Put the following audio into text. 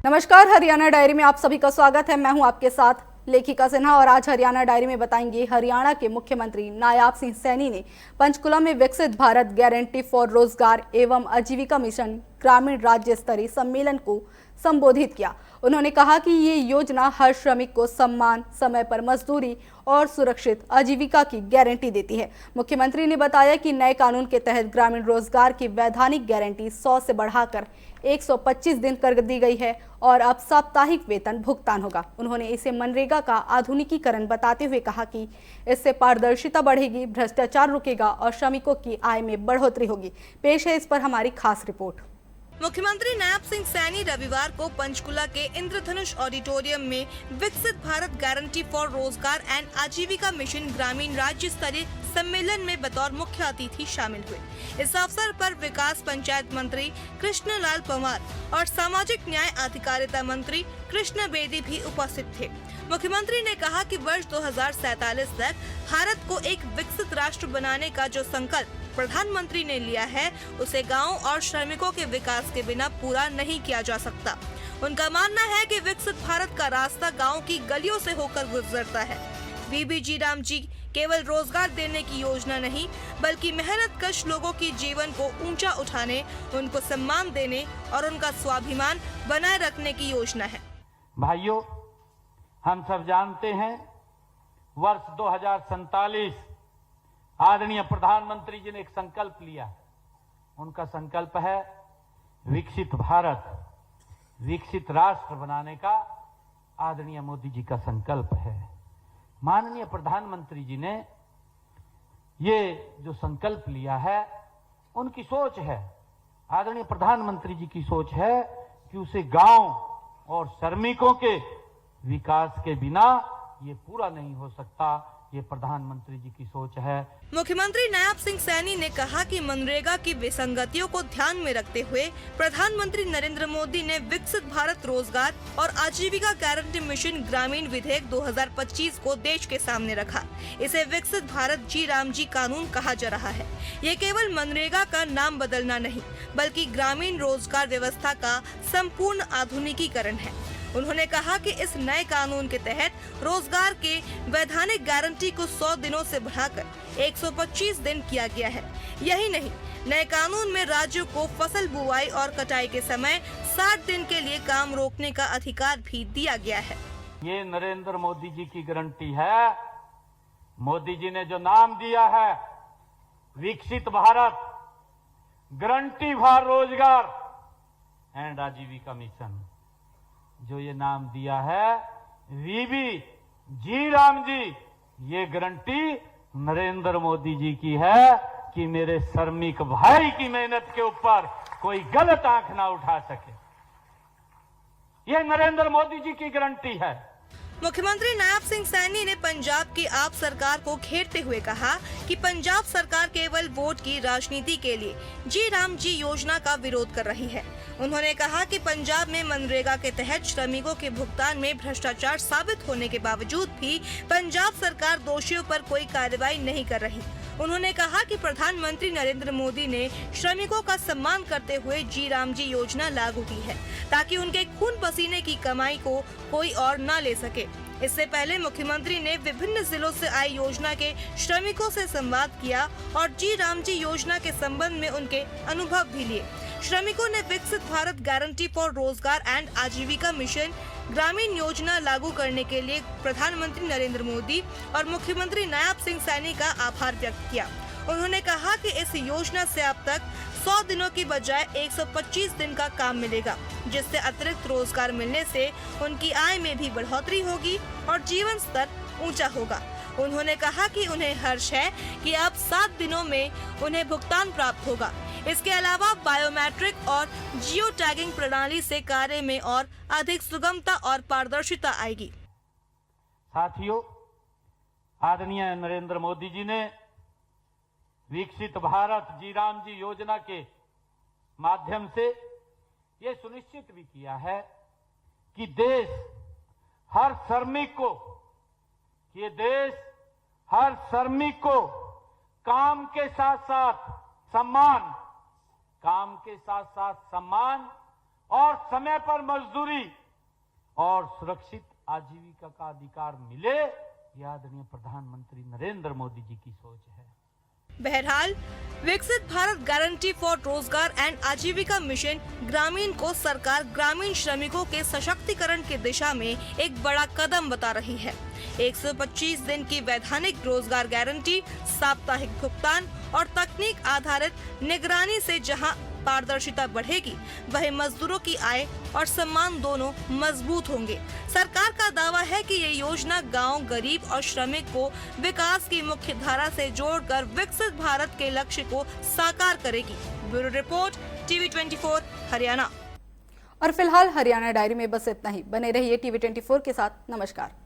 नमस्कार, हरियाणा डायरी में आप सभी का स्वागत है। मैं हूं आपके साथ लेखिका सिन्हा और आज हरियाणा डायरी में बताएंगे हरियाणा के मुख्यमंत्री नायाब सिंह सैनी ने पंचकुला में विकसित भारत गारंटी फॉर रोजगार एवं आजीविका मिशन ग्रामीण राज्य स्तरीय सम्मेलन को संबोधित किया। उन्होंने कहा कि ये योजना हर श्रमिक को सम्मान, समय पर मजदूरी और सुरक्षित आजीविका की गारंटी देती है। मुख्यमंत्री ने बताया कि नए कानून के तहत ग्रामीण रोजगार की वैधानिक गारंटी 100 से बढ़ाकर 125 दिन कर दी गई है और अब साप्ताहिक वेतन भुगतान होगा। उन्होंने इसे मनरेगा का आधुनिकीकरण बताते हुए कहा कि इससे पारदर्शिता बढ़ेगी, भ्रष्टाचार रुकेगा और श्रमिकों की आय में बढ़ोतरी होगी। पेश है इस पर हमारी खास रिपोर्ट। मुख्यमंत्री नायब सिंह सैनी रविवार को पंचकुला के इंद्रधनुष ऑडिटोरियम में विकसित भारत गारंटी फॉर रोजगार एंड आजीविका मिशन ग्रामीण राज्य स्तरीय सम्मेलन में बतौर मुख्य अतिथि शामिल हुए। इस अवसर पर विकास पंचायत मंत्री कृष्ण लाल पंवार और सामाजिक न्याय अधिकारिता मंत्री कृष्ण बेदी भी उपस्थित थे। मुख्यमंत्री ने कहा कि वर्ष 2047 तक भारत को एक विकसित राष्ट्र बनाने का जो संकल्प प्रधानमंत्री ने लिया है, उसे गांव और श्रमिकों के विकास के बिना पूरा नहीं किया जा सकता। उनका मानना है कि विकसित भारत का रास्ता गांव की गलियों से होकर गुजरता है। बीबीजी राम जी केवल रोजगार देने की योजना नहीं, बल्कि मेहनतकश लोगों की जीवन को ऊंचा उठाने, उनको सम्मान देने और उनका स्वाभिमान बनाए रखने की योजना है। भाइयों, हम सब जानते हैं वर्ष 2047 आदरणीय प्रधानमंत्री जी ने एक संकल्प लिया। उनका संकल्प है विकसित भारत, विकसित राष्ट्र बनाने का आदरणीय मोदी जी का संकल्प है। माननीय प्रधानमंत्री जी ने ये जो संकल्प लिया है, उनकी सोच है, आदरणीय प्रधानमंत्री जी की सोच है कि उसे गांव और श्रमिकों के विकास के बिना ये पूरा नहीं हो सकता। ये प्रधानमंत्री जी की सोच है। मुख्यमंत्री नायब सिंह सैनी ने कहा कि मनरेगा की विसंगतियों को ध्यान में रखते हुए प्रधानमंत्री नरेंद्र मोदी ने विकसित भारत रोजगार और आजीविका गारंटी मिशन ग्रामीण विधेयक 2025 को देश के सामने रखा। इसे विकसित भारत जी राम जी कानून कहा जा रहा है। ये केवल मनरेगा का नाम बदलना नहीं, बल्कि ग्रामीण रोजगार व्यवस्था का संपूर्ण आधुनिकीकरण है। उन्होंने कहा कि इस नए कानून के तहत रोजगार के वैधानिक गारंटी को 100 दिनों से बढ़ाकर 125 दिन किया गया है। यही नहीं, नए कानून में राज्यों को फसल बुआई और कटाई के समय 60 दिन के लिए काम रोकने का अधिकार भी दिया गया है। ये नरेंद्र मोदी जी की गारंटी है। मोदी जी ने जो नाम दिया है विकसित भारत गारंटी फॉर रोजगार एंड आजीविका मिशन, जो ये नाम दिया है वीबी जी राम जी, ये गारंटी नरेंद्र मोदी जी की है कि मेरे श्रमिक भाई की मेहनत के ऊपर कोई गलत आंख ना उठा सके। ये नरेंद्र मोदी जी की गारंटी है। मुख्यमंत्री नायब सिंह सैनी ने पंजाब की आप सरकार को घेरते हुए कहा कि पंजाब सरकार केवल वोट की राजनीति के लिए जी राम जी योजना का विरोध कर रही है। उन्होंने कहा कि पंजाब में मनरेगा के तहत श्रमिकों के भुगतान में भ्रष्टाचार साबित होने के बावजूद भी पंजाब सरकार दोषियों पर कोई कार्रवाई नहीं कर रही। उन्होंने कहा कि प्रधानमंत्री नरेंद्र मोदी ने श्रमिकों का सम्मान करते हुए जी राम जी योजना लागू की है, ताकि उनके खून पसीने की कमाई को कोई और न ले सके। इससे पहले मुख्यमंत्री ने विभिन्न जिलों से आई योजना के श्रमिकों से संवाद किया और जी राम जी योजना के संबंध में उनके अनुभव भी लिए। श्रमिकों ने विकसित भारत गारंटी फॉर रोजगार एंड आजीविका मिशन ग्रामीण योजना लागू करने के लिए प्रधानमंत्री नरेंद्र मोदी और मुख्यमंत्री नायब सिंह सैनी का आभार व्यक्त किया। उन्होंने कहा कि इस योजना से अब तक 100 दिनों की बजाय 125 दिन का काम मिलेगा, जिससे अतिरिक्त रोजगार मिलने से उनकी आय में भी बढ़ोतरी होगी और जीवन स्तर ऊंचा होगा। उन्होंने कहा कि उन्हें हर्ष है कि अब 7 दिनों में उन्हें भुगतान प्राप्त होगा। इसके अलावा बायोमेट्रिक और जियो टैगिंग प्रणाली से कार्य में और अधिक सुगमता और पारदर्शिता आएगी। साथियों, आदरणीय नरेंद्र मोदी जी ने विकसित भारत जी राम जी योजना के माध्यम से ये सुनिश्चित भी किया है कि देश हर श्रमिक को, ये देश हर श्रमिक को काम के साथ साथ सम्मान, काम के साथ साथ सम्मान और समय पर मजदूरी और सुरक्षित आजीविका का अधिकार मिले, यह आदरणीय प्रधानमंत्री नरेंद्र मोदी जी की सोच है। बहरहाल विकसित भारत गारंटी फॉर रोजगार एंड आजीविका मिशन ग्रामीण को सरकार ग्रामीण श्रमिकों के सशक्तिकरण की दिशा में एक बड़ा कदम बता रही है। 125 दिन की वैधानिक रोजगार गारंटी, साप्ताहिक भुगतान और तकनीक आधारित निगरानी से जहां पारदर्शिता बढ़ेगी, वहीं मजदूरों की आय और सम्मान दोनों मजबूत होंगे। सरकार का दावा है कि ये योजना गांव, गरीब और श्रमिक को विकास की मुख्य धारा से जोड़कर विकसित भारत के लक्ष्य को साकार करेगी। Bureau report, TV 24 Haryana. और फिलहाल हरियाणा डायरी में बस इतना ही। बने रहिए टीवी 24 के साथ। नमस्कार।